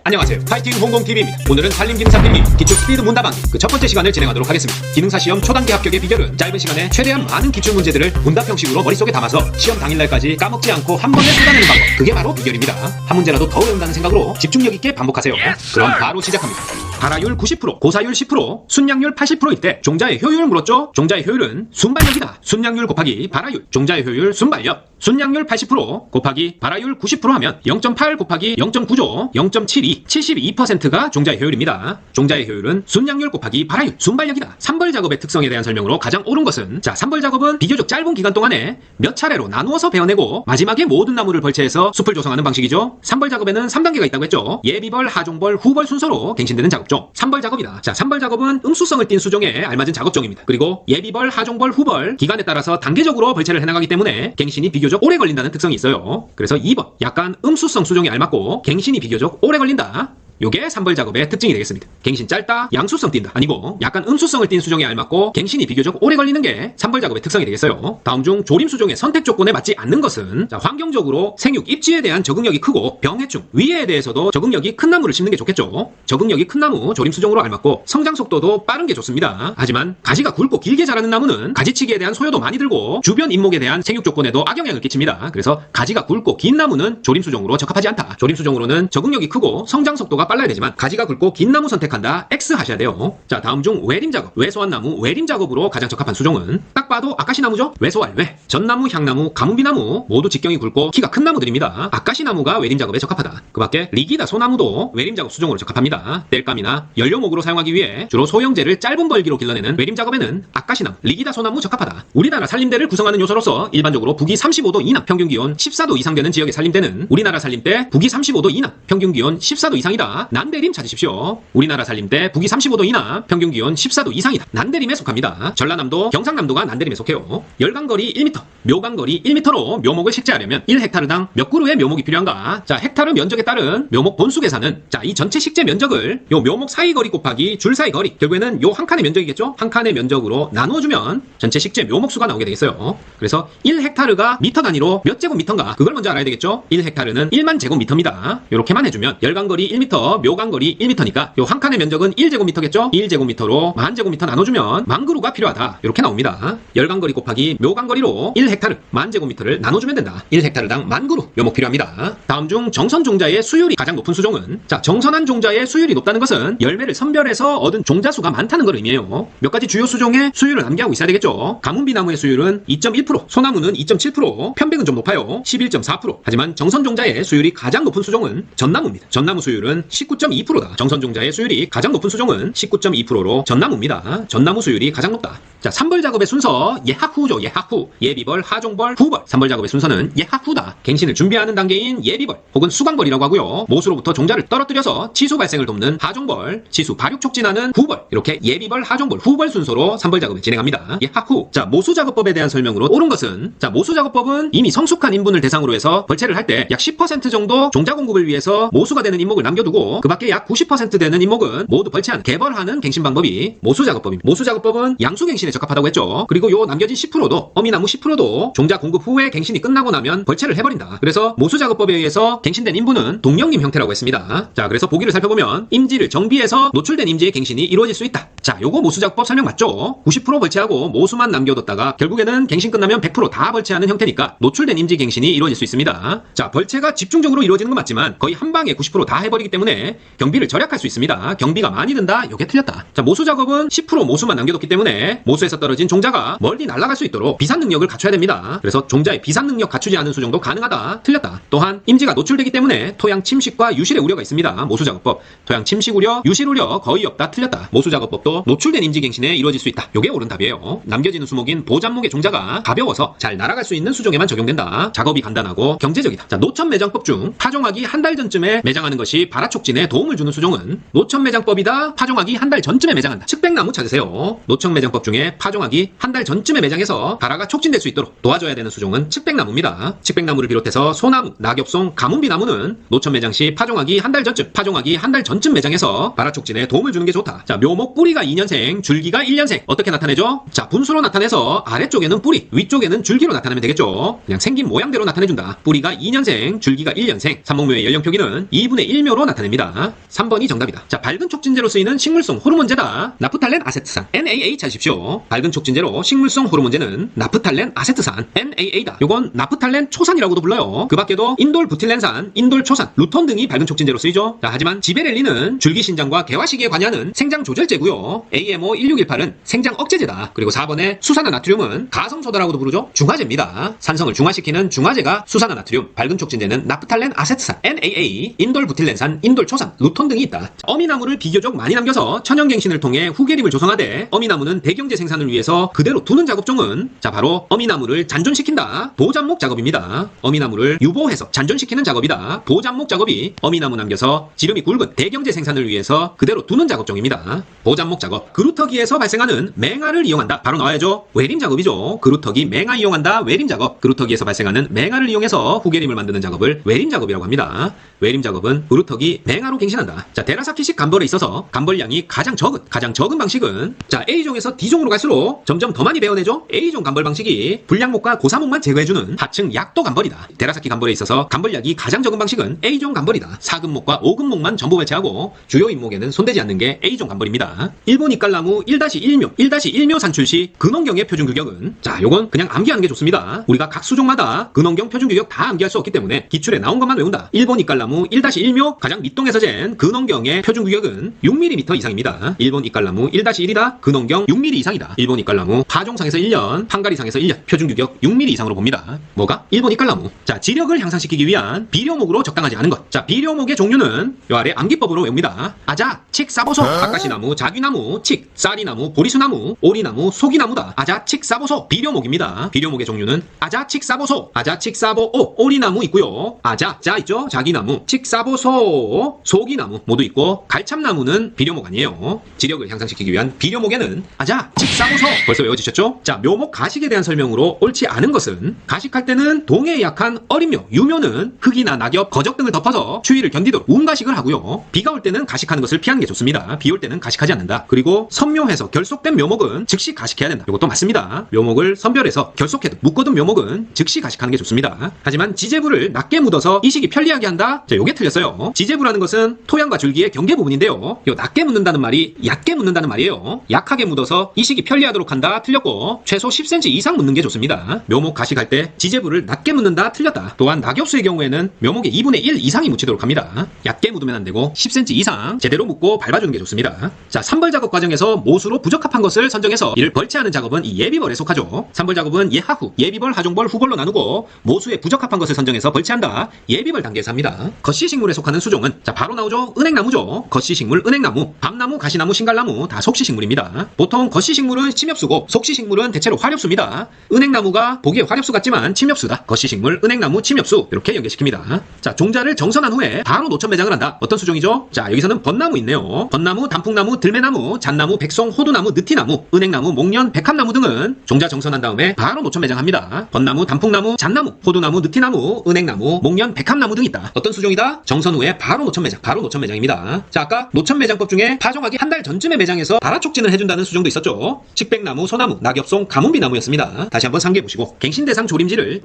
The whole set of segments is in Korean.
안녕하세요. 파이팅 홍공TV입니다. 오늘은 산림기능사 필기 기초 스피드 문답하기 그 첫 번째 시간을 진행하도록 하겠습니다. 기능사 시험 초단기 합격의 비결은 짧은 시간에 최대한 많은 기출 문제들을 문답 형식으로 머릿속에 담아서 시험 당일날까지 까먹지 않고 한 번에 쏟아내는 방법. 그게 바로 비결입니다. 한 문제라도 더 외운다는 생각으로 집중력 있게 반복하세요. 그럼 바로 시작합니다. 발화율 90%, 고사율 10%, 순양률 80%일 때 종자의 효율을 물었죠? 종자의 효율은 순발력이다. 순양률 곱하기 발화율, 종자의 효율 순발력. 순양률 80% 곱하기 발화율 90% 하면 0.8 곱하기 0.9죠. 0.72, 72%가 종자의 효율입니다. 종자의 효율은 순양률 곱하기 발화율, 순발력이다. 산벌 작업의 특성에 대한 설명으로 가장 옳은 것은 산벌 작업은 비교적 짧은 기간 동안에 몇 차례로 나누어서 베어내고 마지막에 모든 나무를 벌채해서 숲을 조성하는 방식이죠. 산벌 작업에는 3단계가 있다고 했죠. 예비벌, 하종벌, 후벌 순서로 갱신되는 작업종. 산벌 작업이다. 산벌 작업은 음수성을 띤 수종에 알맞은 작업종입니다. 그리고 예비벌, 하종벌, 후벌 기간에 따라서 단계적으로 벌채를 해나가기 때문에 갱신이 비교적 오래 걸린다는 특성이 있어요. 그래서 2번 약간 음수성 수종에 알맞고 갱신이 비교적 오래 걸린다. 요게 산벌 작업의 특징이 되겠습니다. 갱신 짧다, 양수성 띈다. 아니고 약간 음수성을 띈 수종에 알맞고 갱신이 비교적 오래 걸리는 게 산벌 작업의 특성이 되겠어요. 다음 중 조림 수종의 선택 조건에 맞지 않는 것은 환경적으로 생육 입지에 대한 적응력이 크고 병해충, 위해에 대해서도 적응력이 큰 나무를 심는 게 좋겠죠. 적응력이 큰 나무 조림 수종으로 알맞고 성장 속도도 빠른 게 좋습니다. 하지만 가지가 굵고 길게 자라는 나무는 가지치기에 대한 소요도 많이 들고 주변 인목에 대한 생육 조건에도 악영향을 끼칩니다. 그래서 가지가 굵고 긴 나무는 조림 수종으로 적합하지 않다. 조림 수종으로는 적응력이 크고 성장 속도가 빨라야 되지만 가지가 굵고 긴 나무 선택한다. X 하셔야 돼요. 자, 다음 중 외림 작업, 외소한 나무 외림 작업으로 가장 적합한 수종은 딱 봐도 아카시 나무죠. 외소할 외, 전나무, 향나무, 가뭄비나무 모두 직경이 굵고 키가 큰 나무들입니다. 아카시 나무가 외림 작업에 적합하다. 그 밖에 리기다 소나무도 외림 작업 수종으로 적합합니다. 땔감이나 연료목으로 사용하기 위해 주로 소형재를 짧은 벌기로 길러내는 외림 작업에는 아카시 나무, 리기다 소나무 적합하다. 우리나라 산림대를 구성하는 요소로서 일반적으로 북위 35도 이남, 평균 기온 14도 이상 되는 지역의 산림대는 우리나라 산림대 북위 35도 이남, 평균 기온 14도 이상이다. 난대림 찾으십시오. 우리나라 산림대 북위 35도 이남, 평균 기온 14도 이상이다. 난대림에 속합니다. 전라남도, 경상남도가 난대림에 속해요. 열강거리 1m, 묘강거리 1m로 묘목을 식재하려면 1헥타르당 몇 그루의 묘목이 필요한가? 자, 헥타르 면적에 따른 묘목 본수 계산은 이 전체 식재 면적을 요 묘목 사이 거리 곱하기 줄 사이 거리, 결국에는 요 한 칸의 면적이겠죠? 한 칸의 면적으로 나누어주면 전체 식재 묘목 수가 나오게 되겠어요. 그래서 1헥타르가 미터 단위로 몇 제곱미터인가? 그걸 먼저 알아야 되겠죠? 1헥타르는 1만 제곱미터입니다. 요렇게만 해주면 열강거리 1m, 묘강거리 1m니까 요 한 칸의 면적은 1제곱미터겠죠? 1제곱미터로 만 제곱미터 나눠주면 만 그루가 필요하다. 이렇게 나옵니다. 열강거리 곱하기 묘강거리로 1헥타르, 만 제곱미터를 나눠주면 된다. 1헥타르당 만 그루 묘목 필요합니다. 다음 중 정선 종자의 수율이 가장 높은 수종은 정선한 종자의 수율이 높다는 것은 열매를 선별해서 얻은 종자 수가 많다는 걸 의미해요. 몇 가지 주요 수종의 수율을 암기하고 있어야 되겠죠. 가뭄비나무의 수율은 2.1%, 소나무는 2.7%, 편백은 좀 높아요. 11.4%. 하지만 정선 종자의 수율이 가장 높은 수종은 전나무입니다. 전나무 수율은 19.2%다. 정선 종자의 수율이 가장 높은 수종은 19.2%로 전나무입니다. 전나무 수율이 가장 높다. 자, 산벌 작업의 순서 예하후죠. 예하후. 예비벌, 하종벌, 후벌. 산벌 작업의 순서는 예하후다. 갱신을 준비하는 단계인 예비벌 혹은 수강벌이라고 하고요. 모수로부터 종자를 떨어뜨려서 치수 발생을 돕는 하종벌, 치수 발육 촉진하는 후벌. 이렇게 예비벌, 하종벌, 후벌 순서로 산벌 작업을 진행합니다. 예하후. 자, 모수 작업법에 대한 설명으로 옳은 것은 모수 작업법은 이미 성숙한 인분을 대상으로 해서 벌채를 할 때 약 10% 정도 종자 공급을 위해서 모수가 되는 인목을 남겨두고 그 밖에 약 90% 되는 인목은 모두 벌채하는, 개벌하는 갱신 방법이 모수 작업법입니다. 모수 작업법은 양수 갱신에 적합하다고 했죠. 그리고 요 남겨진 10%도, 어미나무 10%도 종자 공급 후에 갱신이 끝나고 나면 벌채를 해버린다. 그래서 모수 작업법에 의해서 갱신된 인분은 동령님 형태라고 했습니다. 자, 그래서 보기를 살펴보면 임지를 정비해서 노출된 임지의 갱신이 이루어질 수 있다. 자, 요거 모수 작업법 설명 맞죠? 90% 벌채하고 모수만 남겨뒀다가 결국에는 갱신 끝나면 100% 다 벌채하는 형태니까 노출된 임지 갱신이 이루어질 수 있습니다. 자, 벌채가 집중적으로 이루어지는 건 맞지만 거의 한 방에 90% 다 해버리기 때문에 경비를 절약할 수 있습니다. 경비가 많이 든다? 요게 틀렸다. 자, 모수 작업은 10% 모수만 남겨뒀기 때문에 모수에서 떨어진 종자가 멀리 날아갈 수 있도록 비산 능력을 갖춰야 됩니다. 그래서 종자의 비산 능력 갖추지 않은 수정도 가능하다. 틀렸다. 또한 임지가 노출되기 때문에 토양 침식과 유실의 우려가 있습니다. 모수 작업법. 토양 침식 우려, 유실 우려 거의 없다. 틀렸다. 모수 작업법도 노출된 임지 갱신에 이루어질 수 있다. 요게 옳은 답이에요. 남겨지는 수목인 보잔목의 종자가 가벼워서 잘 날아갈 수 있는 수종에만 적용된다. 작업이 간단하고 경제적이다. 자, 노천 매장법 중 파종하기 한 달 전쯤에 매장하는 것이 발화 촉진에 도움을 주는 수종은 노천 매장법이다. 파종하기 한 달 전쯤에 매장한다. 측백나무 찾으세요. 노천 매장법 중에 시간에 파종하기 한 달 전쯤에 매장해서 발화가 촉진될 수 있도록 도와줘야 되는 수종은 칡백나무입니다. 칡백나무를 비롯해서 소나무, 낙엽송, 가문비나무는 노천 매장 시 파종하기 한 달 전쯤 매장해서 발화 촉진에 도움을 주는 게 좋다. 자, 묘목 뿌리가 2년생, 줄기가 1년생. 어떻게 나타내죠? 자, 분수로 나타내서 아래쪽에는 뿌리, 위쪽에는 줄기로 나타내면 되겠죠. 그냥 생긴 모양대로 나타내준다. 뿌리가 2년생, 줄기가 1년생. 삼목묘의 연령 표기는 2분의 1묘로 나타냅니다. 3번이 정답이다. 자, 밝은 촉진제로 쓰이는 식물성 호르몬제다. 나프탈렌 아세트산 NAA 찾으십시오. 밝은 촉진제로 식물성 호르몬제는 나프탈렌 아세트산 NAA다. 요건 나프탈렌 초산이라고도 불러요. 그 밖에도 인돌 부틸렌산, 인돌 초산, 루톤 등이 밝은 촉진제로 쓰이죠. 자, 하지만 지베렐린은 줄기 신장과 개화 시기에 관여하는 생장 조절제고요. AMO 1618은 생장 억제제다. 그리고 4번의 수산화나트륨은 가성소다라고도 부르죠. 중화제입니다. 산성을 중화시키는 중화제가 수산화나트륨, 밝은 촉진제는 나프탈렌 아세트산 NAA, 인돌 부틸렌산, 인돌 초산, 루톤 등이 있다. 어미나무를 비교적 많이 남겨서 천연갱신을 통해 후계림을 조성하되 어미나무는 대경제 생산을 위해서 그대로 두는 작업종은 자, 바로 어미나무를 잔존시킨다. 보잔목 작업입니다. 어미나무를 유보해서 잔존시키는 작업이다. 보잔목 작업이 어미나무 남겨서 지름이 굵은 대경제 생산을 위해서 그대로 두는 작업종입니다. 보잔목 작업. 그루터기에서 발생하는 맹화를 이용한다. 바로 나와야죠. 외림 작업이죠. 그루터기 맹화 이용한다. 외림 작업. 그루터기에서 발생하는 맹화를 이용해서 후계림을 만드는 작업을 외림 작업이라고 합니다. 외림 작업은 그루터기 맹화로 갱신한다. 자, 데라사키식 감벌에 있어서 감벌량이 가장 적은 방식은 자, A종에서 D종으로 갈수록 점점 더 많이 베어내죠. A종 감벌 방식이 불량목과 고사목만 제거해주는 하층 약도 감벌이다. 데라사키 감벌에 있어서 감벌량이 가장 적은 방식은 A종 감벌이다. 4근목과 5근목만 전부 배치하고 주요 잎목에는 손대지 않는 게 A종 감벌입니다. 일본 이깔나무 1-1묘 산출 시 근원경의 표준 규격은 자, 요건 그냥 암기하는 게 좋습니다. 우리가 각 수종마다 근원경 표준 규격 다 암기할 수 없기 때문에 기출에 나온 것만 외운다. 일본 이깔나무 1-1묘 가장 밑동에서 잰 근원경의 표준 규격은 6mm 이상입니다. 일본 이깔나무 1-1이다. 근원경 6mm 이상이다. 일본 이깔나무 파종상에서 1년, 판가리상에서 1년, 표준 규격 6mm 이상으로 봅니다. 뭐가? 일본 이깔나무. 자, 지력을 향상시키기 위한 비료목으로 적당하지 않은 것. 자, 비료목의 종류는 요 아래 암기법으로 외웁니다. 아자, 칡, 사보소, 아까시나무, 자귀나무, 칡, 쌀이나무, 보리수나무, 오리나무, 소기나무다. 아자, 칡, 사보소. 비료목입니다. 비료목의 종류는 아자, 칡, 사보소, 아자, 칡, 사보오, 오리나무 있고요. 아자, 자 있죠? 자귀나무, 칡, 사보소, 소기나무 모두 있고 갈참나무는 비료목 아니에요. 지력을 향상시키기 위한 비료목에는 아자, 칡, 사보소 벌써 외워지셨죠? 자, 묘목 가식에 대한 설명으로 옳지 않은 것은 가식할 때는 동해에 약한 어린묘, 유묘는 흙이나 낙엽, 거적 등을 덮어서 추위를 견디도록 우음가식을 하고요. 비가 올 때는 가식하는 것을 피하는 게 좋습니다. 비 올 때는 가식하지 않는다. 그리고 선묘해서 결속된 묘목은 즉시 가식해야 된다. 이것도 맞습니다. 묘목을 선별해서 결속해도 묶어둔 묘목은 즉시 가식하는 게 좋습니다. 하지만 지제부를 낮게 묻어서 이식이 편리하게 한다? 자, 요게 틀렸어요. 지제부라는 것은 토양과 줄기의 경계 부분인데요. 요 낮게 묻는다는 말이 얕게 묻는다는 말이에요. 약하게 묻어서 이식이 편리하도록 한다? 틀렸고 최소 10cm 이상 묻는 게 좋습니다. 묘목 가식할 때 지제부를 낮게 묻는다? 틀렸다. 또한 낙엽수의 경우에는 묘목의 2분의 1 이상이 묻히도록 합니다. 얕게 묻으면 안 되고 10cm 이상 제대로 묻고 밟아주는 게 좋습니다. 자, 산벌 작업 과정에서 모수로 부적합한 것을 선정해서 이를 벌채하는 작업은 이 예비벌에 속하죠. 산벌 작업은 예하후, 예비벌, 하종벌, 후벌로 나누고 모수에 부적합한 것을 선정해서 벌채한다. 예비벌 단계에서 합니다. 겉시식물에 속하는 수종은 자, 바로 나오죠. 은행나무죠. 겉시식물, 은행나무, 밤나무, 가시나무, 신갈나무 다 속시식물입니다. 보통 겉시식물은 침엽수고 속시식물은 대체로 화렵수입니다. 은행나무가 보기에 화렵수 같지만 침엽수다. 겉시식물, 은행나무, 침엽수 이렇게 연계시킵니다. 자, 종자를 정선한 후에 바로 노천 매장을 한다. 어떤 수종이죠? 자, 여기서는 벚나무 있네요. 벚나무, 단풍나무, 들매나무, 잣나무, 백송, 호두나무, 느티나무, 은행나무, 목련, 백합나무 등은 종자 정선한 다음에 바로 노천 매장합니다. 벚나무, 단풍나무, 잣나무, 호두나무, 느티나무, 은행나무, 목련, 백합나무 등 있다. 어떤 수종이다? 정선 후에 바로 노천 매장, 바로 노천 매장입니다. 자, 아까 노천 매장법 중에 파종하기 한 달 전쯤에 매장해서 발화 촉진을 해준다는 수종도 있었죠. 칡백나무, 소나무, 낙엽송, 가문비나무였습니다. 다시 한번 상기해보시고 갱신 대상 조림지를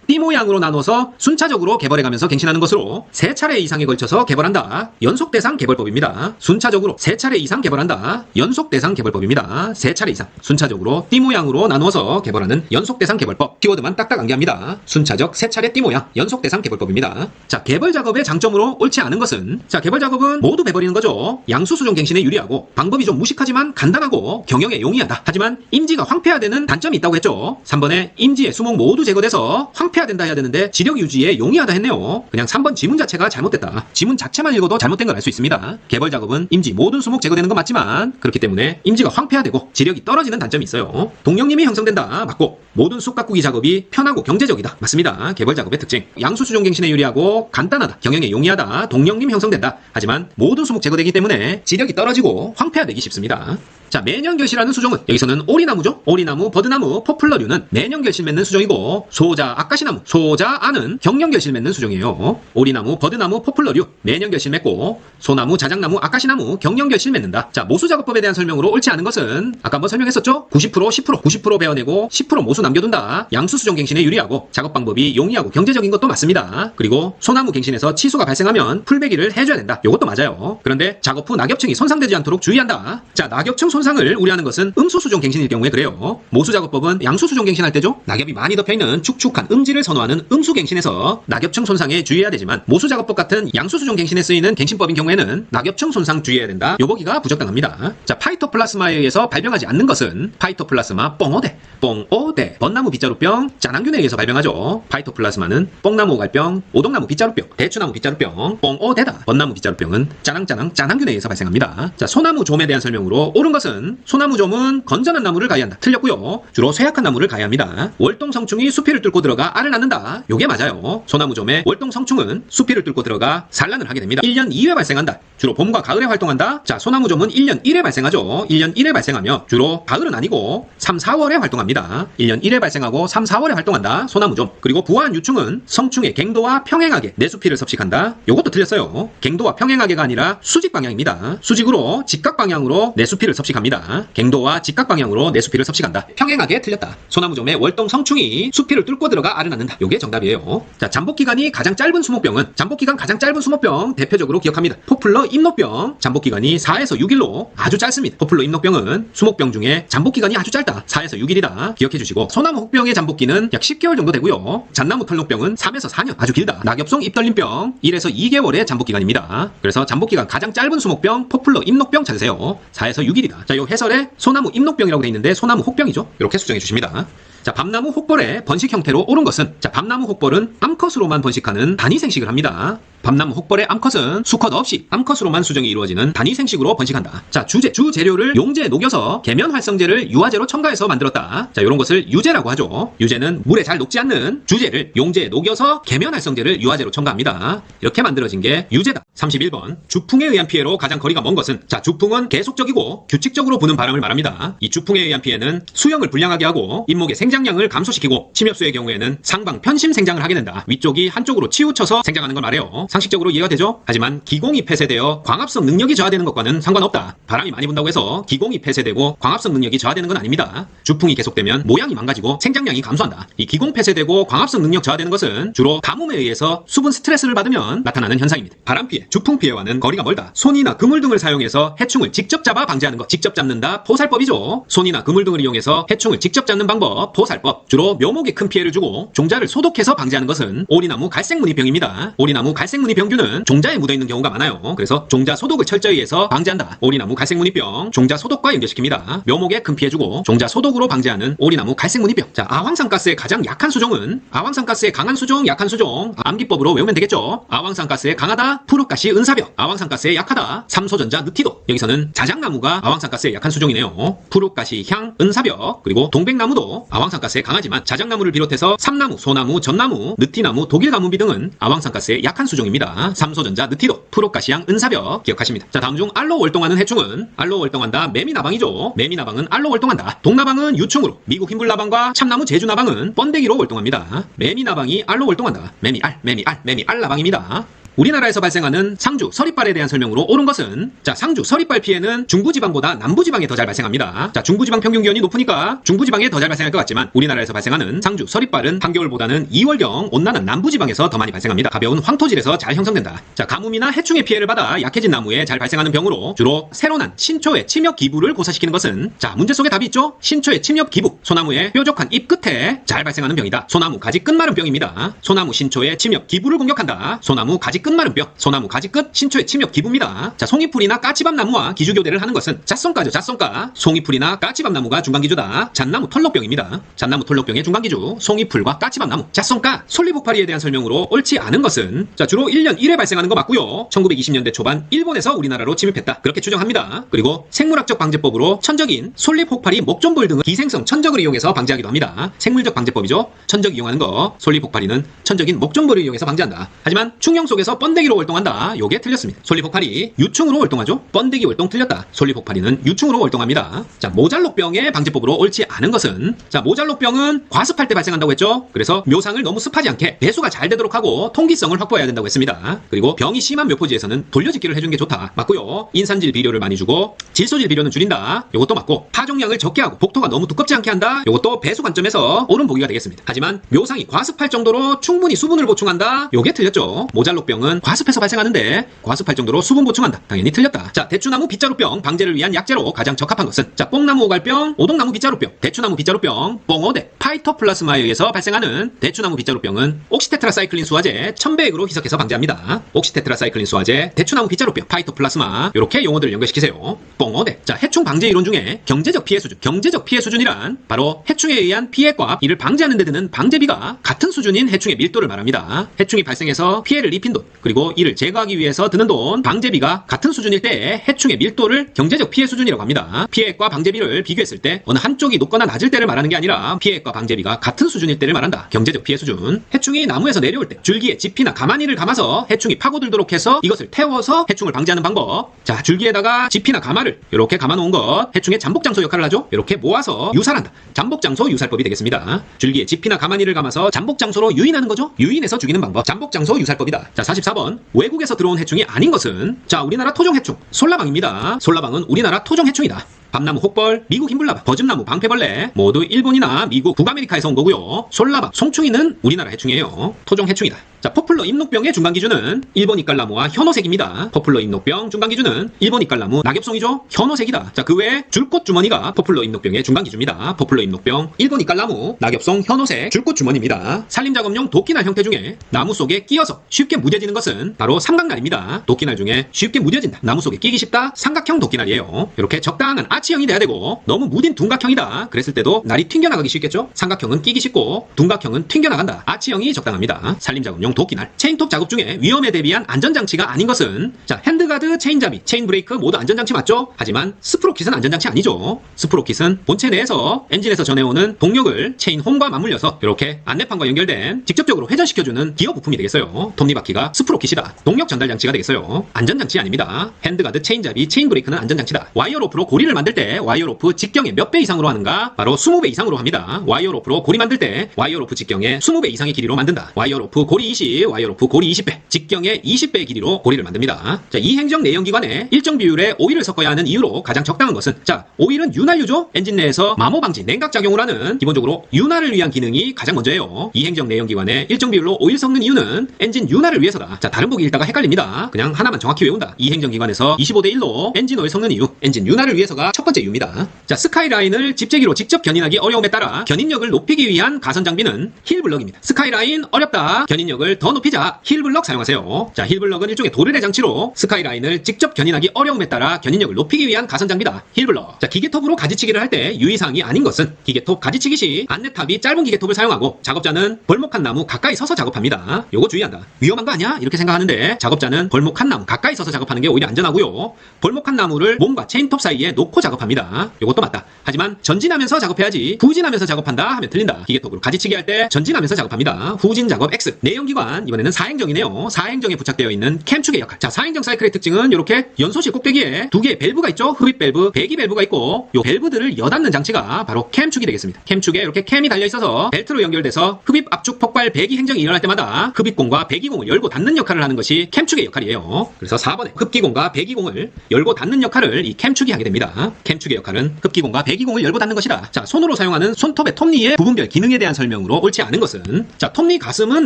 띠모양으로 나눠서 순차적으로 개벌해가면서 갱신하는 것으로 3차례 이상에 걸쳐서 개벌한다. 연속 대상 개벌법입니다. 순차적으로 3차례 이상 개벌한다. 연속 대상 개벌법입니다. 3차례 이상 순차적으로 띠모양으로 나누어서 개벌하는 연속 대상 개벌법. 키워드만 딱딱 암기합니다. 순차적 3차례 띠모양 연속 대상 개벌법입니다. 자, 개벌 작업의 장점으로 옳지 않은 것은 자, 개벌 작업은 모두 베버리는 거죠. 양수 수종 갱신에 유리하고 방법이 좀 무식하지만 간단하고 경영에 용이하다. 하지만 임지가 황폐화되는 단점이 있다고 했죠. 3번에 임지의 수목 모두 제거돼서 황폐화된다 해야 되는데 지력 유지에 용이하다 했네요. 그냥 3번 지문 자체가 잘못됐다. 지문 자체만 읽어도 잘못된 걸 알 수 있습니다. 개벌 작업은 임지 모든 수목 제거되는 건 맞지만 그렇기 때문에 임지가 황폐화되고 지력이 떨어지는 단점이 있어요. 동력림이 형성된다. 맞고 모든 쑥 가꾸기 작업이 편하고 경제적이다. 맞습니다. 개벌 작업의 특징. 양수수종갱신에 유리하고 간단하다. 경영에 용이하다. 동력림 형성된다. 하지만 모든 수목 제거되기 때문에 지력이 떨어지고 황폐화되기 쉽습니다. 자, 매년 결실하는 수종은 여기서는 오리나무죠. 오리나무, 버드나무, 포플러류는 매년 결실 맺는 수종이고 소자, 아까시나무, 소자, 안은 경년 결실 맺는 수종이에요. 오리나무, 버드나무, 포플러류 매년 결실 맺고 소나무, 자작나무, 아까시나무 경년 결실 맺는다. 자, 모수작업법에 대한 설명으로 옳지 않은 것은 아까 한번 설명했었죠? 90%, 10%, 90% 베어내고 10% 모수 남겨둔다. 양수수종갱신에 유리하고 작업 방법이 용이하고 경제적인 것도 맞습니다. 그리고 소나무 갱신에서 치수가 발생하면 풀베기를 해줘야 된다. 이것도 맞아요. 그런데 작업 후 낙엽층이 손상되지 않도록 주의한다. 자, 낙엽층 손상을 우려하는 것은 음수수종 갱신일 경우에 그래요. 모수작업법은 양수수종 갱신할 때죠. 낙엽이 많이 덮여있는 축축한 음지를 선호하는 음수갱신에서 낙엽층 손상에 주의해야 되지만 모수작업법 같은 양수수종 갱신에 쓰이는 갱신법인 경우에는 낙엽층 손상 주의해야 된다. 요보기가 부적당합니다. 자, 파이토플라스마에 의해서 발병하지 않는 것은 파이토플라스마 뽕오대, 벚나무 빗자루병, 짜낭균에 의해서 발병하죠. 파이토플라스마는 뽕나무 오갈병, 오동나무 빗자루병, 대추나무 빗자루병, 뽕오대다. 벚나무 빗자루병은 짜낭균에 의해서 발생합니다. 자, 소나무 좀에 대한 설명으로 옳은 것은 소나무 좀은 건전한 나무를 가야한다. 틀렸고요. 주로 쇠약한 나무를 가야 합니다. 월동성충이 수피를 뚫고 들어가 알을 낳는다. 요게 맞아요. 소나무 좀의 월동성충은 수피를 뚫고 들어가 산란을 하게 됩니다. 1년 2회 발생한다. 주로 봄과 가을에 활동한다. 자, 소나무 좀은 1년 1회 발생하죠. 1년 1회 발생하며 주로 가을은 아니고 3, 4월에 활동합니다. 1년 1회 발생하고 3, 4월에 활동한다. 소나무 좀. 그리고 부화한 유충은 성충의 갱도와 평행하게 내수피를 섭식한다. 요것도 틀렸어요. 갱도와 평행하게가 아니라 수직 방향입니다. 수직으로 직각 방향으로 내수피를 섭식합니다. 갱도와 직각 방향으로 내수피를 섭식한다. 평행하게 틀렸다. 소나무 좀의 월동 성충이 수피를 뚫고 들어가 알을 낳는다. 요게 정답이에요. 자, 잠복기간이 가장 짧은 수목병은 잠복기간 가장 짧은 수목병 대표적으로 기억합니다. 포플러 임록병. 잠복기간이 4에서 6일로 아주 짧습니다. 포플러 임록병은 수목병 중에 잠복기간이 아주 짧다. 4에서 6일이다. 기억해 주시고 소나무 혹병의 잠복기는 약 10개월 정도 되고요. 잣나무 털록병은 3에서 4년. 아주 길다. 낙엽송 잎떨림병 1에서 2개월의 잠복기간입니다. 그래서 잠복기간 가장 짧은 수목병 포플러 임록병 찾으세요. 4에서 6일이다. 자, 요 해설에 소나무 임록병이라고 되어 있는데 소나무 혹병이죠. 이렇게 수정해 주십니다. 자, 밤나무 혹벌의 번식 형태로 옳은 것은 자, 밤나무 혹벌은 암컷으로만 번식하는 단위 생식을 합니다. 밤나무 혹벌의 암컷은 수컷 없이 암컷으로만 수정이 이루어지는 단위 생식으로 번식한다. 자, 주재료를 용제에 녹여서 계면 활성제를 유화제로 첨가해서 만들었다. 자, 요런 것을 유제라고 하죠. 유제는 물에 잘 녹지 않는 주재를 용제에 녹여서 계면 활성제를 유화제로 첨가합니다. 이렇게 만들어진 게 유제다. 31번. 주풍에 의한 피해로 가장 거리가 먼 것은 자, 주풍은 계속적이고 규칙적으로 부는 바람을 말합니다. 이 주풍에 의한 피해는 수영을 불량하게 하고 잎목의 생장량을 감소시키고 침엽수의 경우에는 상방 편심 생장을 하게 된다. 위쪽이 한쪽으로 치우쳐서 생장하는 걸 말해요. 상식적으로 이해가 되죠? 하지만 기공이 폐쇄되어 광합성 능력이 저하되는 것과는 상관없다. 바람이 많이 분다고 해서 기공이 폐쇄되고 광합성 능력이 저하되는 건 아닙니다. 주풍이 계속되면 모양이 망가지고 생장량이 감소한다. 이 기공 폐쇄되고 광합성 능력 저하되는 것은 주로 가뭄에 의해서 수분 스트레스를 받으면 나타나는 현상입니다. 바람 피해, 주풍 피해와는 거리가 멀다. 손이나 그물 등을 사용해서 해충을 직접 잡아 방지하는 것. 직접 잡는다. 포살법이죠. 손이나 그물 등을 이용해서 해충을 직접 잡는 방법. 포살법. 주로 묘목에 큰 피해를 주고 종자를 소독해서 방지하는 것은 오리나무 갈색무늬병입니다. 오리나무 갈색무늬병균은 종자에 묻어있는 경우가 많아요. 그래서 종자 소독을 철저히 해서 방지한다. 오리나무 갈색무늬병 종자 소독과 연결시킵니다. 묘목에 큰 피해 주고 종자 소독으로 방지하는 오리나무 갈색무늬병. 자, 아황산가스의 가장 약한 수종은 아황산가스의 강한 수종, 약한 수종 암기법으로 외우면 되겠죠. 아황산가스의 강하다 푸르가시 은사벽, 아황산가스의 약하다 삼소전자 느티도. 여기서는 자작나무가 아황산가스의 약한 수종이네요. 푸르가시 향 은사벽. 그리고 동백나무도 아황산가스에 강하지만 자작나무를 비롯해서 삼나무, 소나무, 전나무, 느티나무, 독일가뭄비 등은 아황산가스의 약한 수종입니다. 삼소전자 느티도, 푸르가시향 은사벽 기억하십니다. 자, 다음 중 알로 월동하는 해충은 알로 월동한다. 매미나방이죠. 매미나방은 알로 월동한다. 동나방은 유충으로, 미국 흰불나방과 참나무 제주나방은 번데기로 월동합니다. 매미나방이 알로 월동한다. 매미알, 매미알 나방입니다. 우리나라에서 발생하는 상주, 서리빨에 대한 설명으로 옳은 것은 자, 상주, 서리빨 피해는 중부지방보다 남부지방에 더 잘 발생합니다. 자, 중부지방 평균기온이 높으니까 중부지방에 더 잘 발생할 것 같지만 우리나라에서 발생하는 상주, 서리빨은 한겨울보다는 2월경 온난한 남부지방에서 더 많이 발생합니다. 가벼운 황토질에서 잘 형성된다. 자, 가뭄이나 해충의 피해를 받아 약해진 나무에 잘 발생하는 병으로 주로 새로 난 신초의 침엽 기부를 고사시키는 것은 자, 문제 속에 답이 있죠? 신초의 침엽 기부, 소나무의 뾰족한 잎 끝에 잘 발생하는 병이다. 소나무 가지 끝마른 병입니다. 소나무 신초의 침엽 기부를 공격한다. 소나무 가지 끝마른뼈, 소나무 가지끝, 신초의 침엽 기부입니다. 자, 송이풀이나 까치밥나무와 기주교대를 하는 것은 잣송가죠, 잣송가. 송이풀이나 까치밥나무가 중간기주다. 잣나무 털록병입니다. 잣나무 털록병의 중간기주, 송이풀과 까치밥나무, 잣송가. 솔리폭파리에 대한 설명으로 옳지 않은 것은 자, 주로 1년 1회 발생하는 거 맞고요. 1920년대 초반 일본에서 우리나라로 침입했다. 그렇게 추정합니다. 그리고 생물학적 방제법으로 천적인 솔리폭파리, 목존볼 등의 기생성 천적을 이용해서 방제하기도 합니다. 생물적 방제법이죠. 천적 이용하는 거. 솔리폭파리는 천적인 목존볼을 이용해서 방제한다. 하지만 충형 속에서 번데기로 활동한다. 요게 틀렸습니다. 솔리폭파리 유충으로 활동하죠. 번데기 활동 틀렸다. 솔리폭파리는 유충으로 활동합니다. 자, 모잘록병의 방제법으로 옳지 않은 것은 자, 모잘록병은 과습할 때 발생한다고 했죠. 그래서 묘상을 너무 습하지 않게 배수가 잘 되도록 하고 통기성을 확보해야 된다고 했습니다. 그리고 병이 심한 묘포지에서는 돌려짓기를 해주는 게 좋다. 맞고요. 인산질 비료를 많이 주고 질소질 비료는 줄인다. 요것도 맞고 파종량을 적게 하고 복토가 너무 두껍지 않게 한다. 요것도 배수 관점에서 옳은 보기가 되겠습니다. 하지만 묘상이 과습할 정도로 충분히 수분을 보충한다. 요게 틀렸죠. 모잘록병은 과습해서 발생하는데 과습할 정도로 수분 보충한다. 당연히 틀렸다. 자, 대추나무 빗자루병 방제를 위한 약재로 가장 적합한 것은 자, 뽕나무 오갈병, 오동나무 빗자루병, 대추나무 빗자루병, 뽕오대, 파이토플라스마에 의해서 발생하는 대추나무 빗자루병은 옥시테트라사이클린 수화제 1000배액으로 희석해서 방제합니다. 옥시테트라사이클린 수화제, 대추나무 빗자루병, 파이토플라스마 요렇게 용어들을 연결시키세요. 뽕오대. 자, 해충 방제 이론 중에 경제적 피해 수준, 경제적 피해 수준이란 바로 해충에 의한 피해과 이를 방제하는 데 드는 방제비가 같은 수준인 해충의 밀도를 말합니다. 해충이 발생해서 피해를 입힌 돈, 그리고 이를 제거하기 위해서 드는 돈, 방제비가 같은 수준일 때 해충의 밀도를 경제적 피해 수준이라고 합니다. 피해액과 방제비를 비교했을 때 어느 한쪽이 높거나 낮을 때를 말하는 게 아니라 피해액과 방제비가 같은 수준일 때를 말한다. 경제적 피해 수준. 해충이 나무에서 내려올 때 줄기에 지피나 가마니를 감아서 해충이 파고들도록 해서 이것을 태워서 해충을 방제하는 방법. 자, 줄기에다가 지피나 가마를 이렇게 감아놓은 것, 해충의 잠복장소 역할을 하죠. 이렇게 모아서 유살한다. 잠복장소 유살법이 되겠습니다. 줄기에 지피나 가마니를 감아서 잠복장소로 유인하는 거죠. 유인해서 죽이는 방법. 잠복장소 유살법이다. 자, 44번. 외국에서 들어온 해충이 아닌 것은 자, 우리나라 토종해충 솔라방입니다. 솔라방은 우리나라 토종해충이다. 밤나무 혹벌, 미국 흰불나방, 버즘나무 방패벌레 모두 일본이나 미국, 북아메리카에서 온 거고요. 솔라방, 송충이는 우리나라 해충이에요. 토종 해충이다. 자, 포플러 잎녹병의 중간기준은 일본 이깔나무와 현호색입니다. 포플러 잎녹병 중간기준은 일본 이깔나무, 낙엽송이죠. 현호색이다. 자, 그 외에 줄꽃주머니가 포플러 잎녹병의 중간기준입니다. 포플러 잎녹병, 일본 이깔나무, 낙엽송, 현호색, 줄꽃주머니입니다. 산림작업용 도끼날 형태 중에 나무 속에 끼어서 쉽게 무뎌지는 것은 바로 삼각날입니다. 도끼날 중에 쉽게 무뎌진다. 나무 속에 끼기 쉽다. 삼각형 도끼날이에요. 이렇게 적당한 아치형이 돼야 되고 너무 무딘 둔각형이다. 그랬을 때도 날이 튕겨나가기 쉽겠죠. 삼각형은 끼기 쉽고 둔각형은 튕겨나간다. 아치형이 적당합니다. 산림작업용 도끼날. 체인톱 작업 중에 위험에 대비한 안전장치가 아닌 것은 자, 핸드가드, 체인잡이, 체인브레이크 모두 안전장치 맞죠? 하지만 스프로킷은 안전장치 아니죠. 스프로킷은 본체 내에서 엔진에서 전해오는 동력을 체인홈과 맞물려서 이렇게 안내판과 연결된 직접적으로 회전시켜주는 기어 부품이 되겠어요. 톱니바퀴가 스프로킷이다. 동력 전달장치가 되겠어요. 안전장치 아닙니다. 핸드가드, 체인잡이, 체인브레이크는 안전장치다. 와이어로프로 고리를 만들 때 와이어로프 직경의 몇 배 이상으로 하는가? 바로 20배 이상으로 합니다. 와이어로프로 고리 만들 때 와이어로프 직경의 20배 이상의 길이로 만든다. 와이어로프 고리 20, 와이어로프 고리 20배, 직경의 20배의 길이로 고리를 만듭니다. 자, 이 행정 내연기관에 일정 비율의 오일을 섞어야 하는 이유로 가장 적당한 것은 자, 오일은 윤활유죠. 엔진 내에서 마모 방지, 냉각작용을 하는 기본적으로 윤활을 위한 기능이 가장 먼저예요. 이 행정 내연기관에 일정 비율로 오일 섞는 이유는 엔진 윤활을 위해서다. 자, 다른 보기 읽다가 헷갈립니다. 그냥 하나만 정확히 외운다. 이 행정기관에서 25대 1로 엔진 오일 섞는 이유, 엔진 윤활을 위해서가 첫 번째 이유입니다. 자, 스카이라인을 집재기로 직접 견인하기 어려움에 따라 견인력을 높이기 위한 가선 장비는 힐블럭입니다. 스카이라인 어렵다. 견인력을 더 높이자. 힐블럭 사용하세요. 자, 힐블럭은 일종의 도르래 장치로 스카이라인을 직접 견인하기 어려움에 따라 견인력을 높이기 위한 가선 장비다. 힐블럭. 자, 기계톱으로 가지치기를 할 때 유의사항이 아닌 것은 기계톱 가지치기 시 안내탑이 짧은 기계톱을 사용하고 작업자는 벌목한 나무 가까이 서서 작업합니다. 요거 주의한다. 위험한 거 아니야? 이렇게 생각하는데 작업자는 벌목한 나무 가까이 서서 작업하는 게 오히려 안전하고요. 벌목한 나무를 몸과 체인톱 사이에 놓고 작업합니다. 요것도 맞다. 하지만 전진하면서 작업해야지 후진하면서 작업한다 하면 틀린다. 기계톱으로 가지치기 할 때 전진하면서 작업합니다. 후진 작업 X. 내연기관 이번에는 사행정이네요. 사행정에 부착되어 있는 캠축의 역할. 자, 사행정 사이클의 특징은 이렇게 연소실 꼭대기에 두 개의 밸브가 있죠. 흡입 밸브, 배기 밸브가 있고 요 밸브들을 여닫는 장치가 바로 캠축이 되겠습니다. 캠축에 이렇게 캠이 달려 있어서 벨트로 연결돼서 흡입, 압축, 폭발, 배기 행정이 일어날 때마다 흡입공과 배기공을 열고 닫는 역할을 하는 것이 캠축의 역할이에요. 그래서 4번에 흡기공과 배기공을 열고 닫는 역할을 이 캠축이 하게 됩니다. 캠축의 역할은 흡기공과 배기공을 열고 닫는 것이다. 자, 손으로 사용하는 손톱의 톱니의 부분별 기능에 대한 설명으로 옳지 않은 것은 자, 톱니 가슴은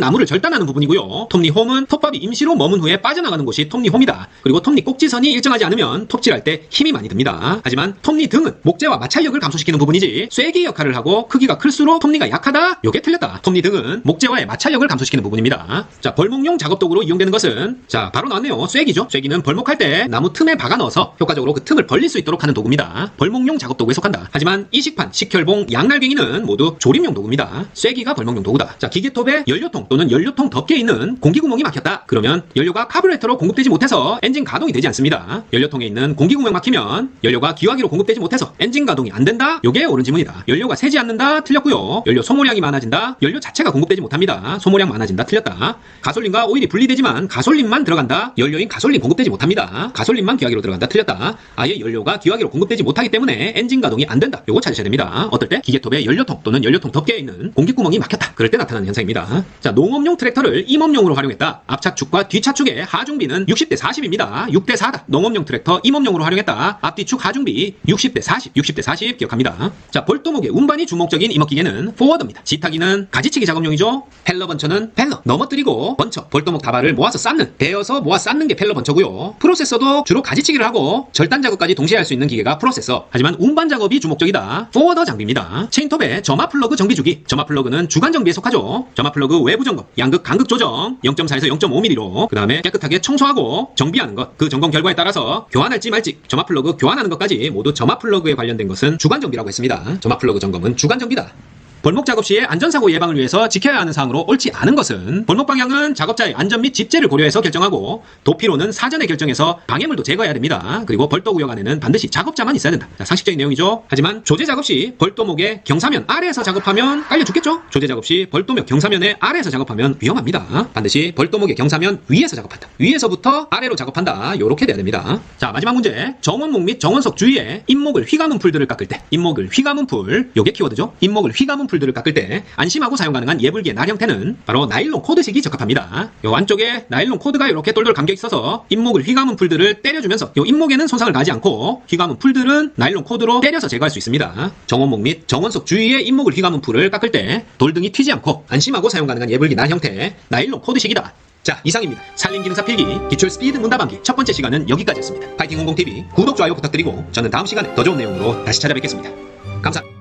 나무를 절단하는 빠져나가는 부분이고요. 톱니홈은 톱밥이 임시로 머문 후에 빠져나가는 곳이 톱니홈이다. 그리고 톱니 꼭지선이 일정하지 않으면 톱질할 때 힘이 많이 듭니다. 하지만 톱니 등은 목재와 마찰력을 감소시키는 부분이지 쐐기 역할을 하고 크기가 클수록 톱니가 약하다? 요게 틀렸다. 톱니 등은 목재와의 마찰력을 감소시키는 부분입니다. 자, 벌목용 작업도구로 이용되는 것은 자, 바로 나왔네요. 쐐기죠. 쐐기는 벌목할 때 나무 틈에 박아 넣어서 효과적으로 그 틈을 벌릴 수 있도록 하는 도구입니다. 벌목용 작업도구에 속한다. 하지만 이식판, 식혈봉, 양날갱이는 모두 조립용 도구입니다. 쐐기가 벌목용 도구다. 자, 기계톱에 연료통 또는 연료통 덮개에 있는 공기구멍이 막혔다. 그러면 연료가 카브레터로 공급되지 못해서 엔진 가동이 되지 않습니다. 연료통에 있는 공기구멍 막히면 연료가 기화기로 공급되지 못해서 엔진 가동이 안 된다. 요게 옳은 지문이다. 연료가 새지 않는다. 틀렸고요. 연료 소모량이 많아진다. 연료 자체가 공급되지 못합니다. 소모량 많아진다. 틀렸다. 가솔린과 오일이 분리되지만 가솔린만 들어간다. 연료인 가솔린 공급되지 못합니다. 가솔린만 기화기로 들어간다. 틀렸다. 아예 연료가 기화기로 공급되지 못하기 때문에 엔진 가동이 안 된다. 요거 찾으셔야 됩니다. 어떨 때? 기계톱에 연료통 또는 연료통 덮개에 있는 공기구멍이 막혔다. 그럴 때 나타나는 현상입니다. 자, 농업용 트랙터를 임업용으로 활용했다. 앞차축과 뒤차축의 하중비는 60대 40입니다. 6대 4다. 농업용 트랙터 임업용으로 활용했다. 앞뒤축 하중비 60대 40, 60대 40 기억합니다. 자, 볼도목의 운반이 주목적인 임업기계는 포워더입니다. 지타기는 가지치기 작업용이죠. 펠러 번처는 펠러, 넘어뜨리고 번처, 볼도목 다발을 모아서 쌓는, 베어서 모아 쌓는 게 펠러 번처고요. 프로세서도 주로 가지치기를 하고 절단 작업까지 동시에 할 수 있는 기계가 프로세서. 하지만 운반 작업이 주목적이다. 포워더 장비입니다. 체인톱의 점화 플러그 정비주기. 점화 플러그는 주간 정비에 속하죠. 점화 플러그 외부 점검, 양극, 간극 조정 0.4에서 0.5mm로 그 다음에 깨끗하게 청소하고 정비하는 것, 그 점검 결과에 따라서 교환할지 말지 점화 플러그 교환하는 것까지 모두 점화 플러그에 관련된 것은 주간 정비라고 했습니다. 점화 플러그 점검은 주간 정비다. 벌목 작업 시에 안전사고 예방을 위해서 지켜야 하는 사항으로 옳지 않은 것은 벌목 방향은 작업자의 안전 및 집재를 고려해서 결정하고 도피로는 사전에 결정해서 방해물도 제거해야 됩니다. 그리고 벌도 구역 안에는 반드시 작업자만 있어야 된다. 자, 상식적인 내용이죠. 하지만 조제 작업 시 벌도목의 경사면 아래에서 작업하면 깔려 죽겠죠. 조제 작업 시 벌도목 경사면의 아래에서 작업하면 위험합니다. 반드시 벌도목의 경사면 위에서 작업한다. 위에서부터 아래로 작업한다. 요렇게 돼야 됩니다. 자, 마지막 문제. 정원목 및 정원석 주위에 잇목을 휘감은 풀들을 깎을 때 잇목을 휘감은 풀, 요게 키워드죠. 잇목을 휘감은 풀들을 깎을 때 안심하고 사용 가능한 예불기의 날 형태는 바로 나일론 코드식이 적합합니다. 요 안쪽에 나일론 코드가 이렇게 똘똘 감겨 있어서 잇목을 휘감은 풀들을 때려주면서 요 잇목에는 손상을 가지 않고 휘감은 풀들은 나일론 코드로 때려서 제거할 수 있습니다. 정원목 및 정원석 주위에 잇목을 휘감은 풀을 깎을 때 돌등이 튀지 않고 안심하고 사용 가능한 예불기 날 형태 나일론 코드식이다. 자, 이상입니다. 산림기능사 필기 기출 스피드 문답암기 첫 번째 시간은 여기까지였습니다. 파이팅 공공TV 구독, 좋아요 부탁드리고 저는 다음 시간에 더 좋은 내용으로 다시 찾아뵙겠습니다. 감사합니다.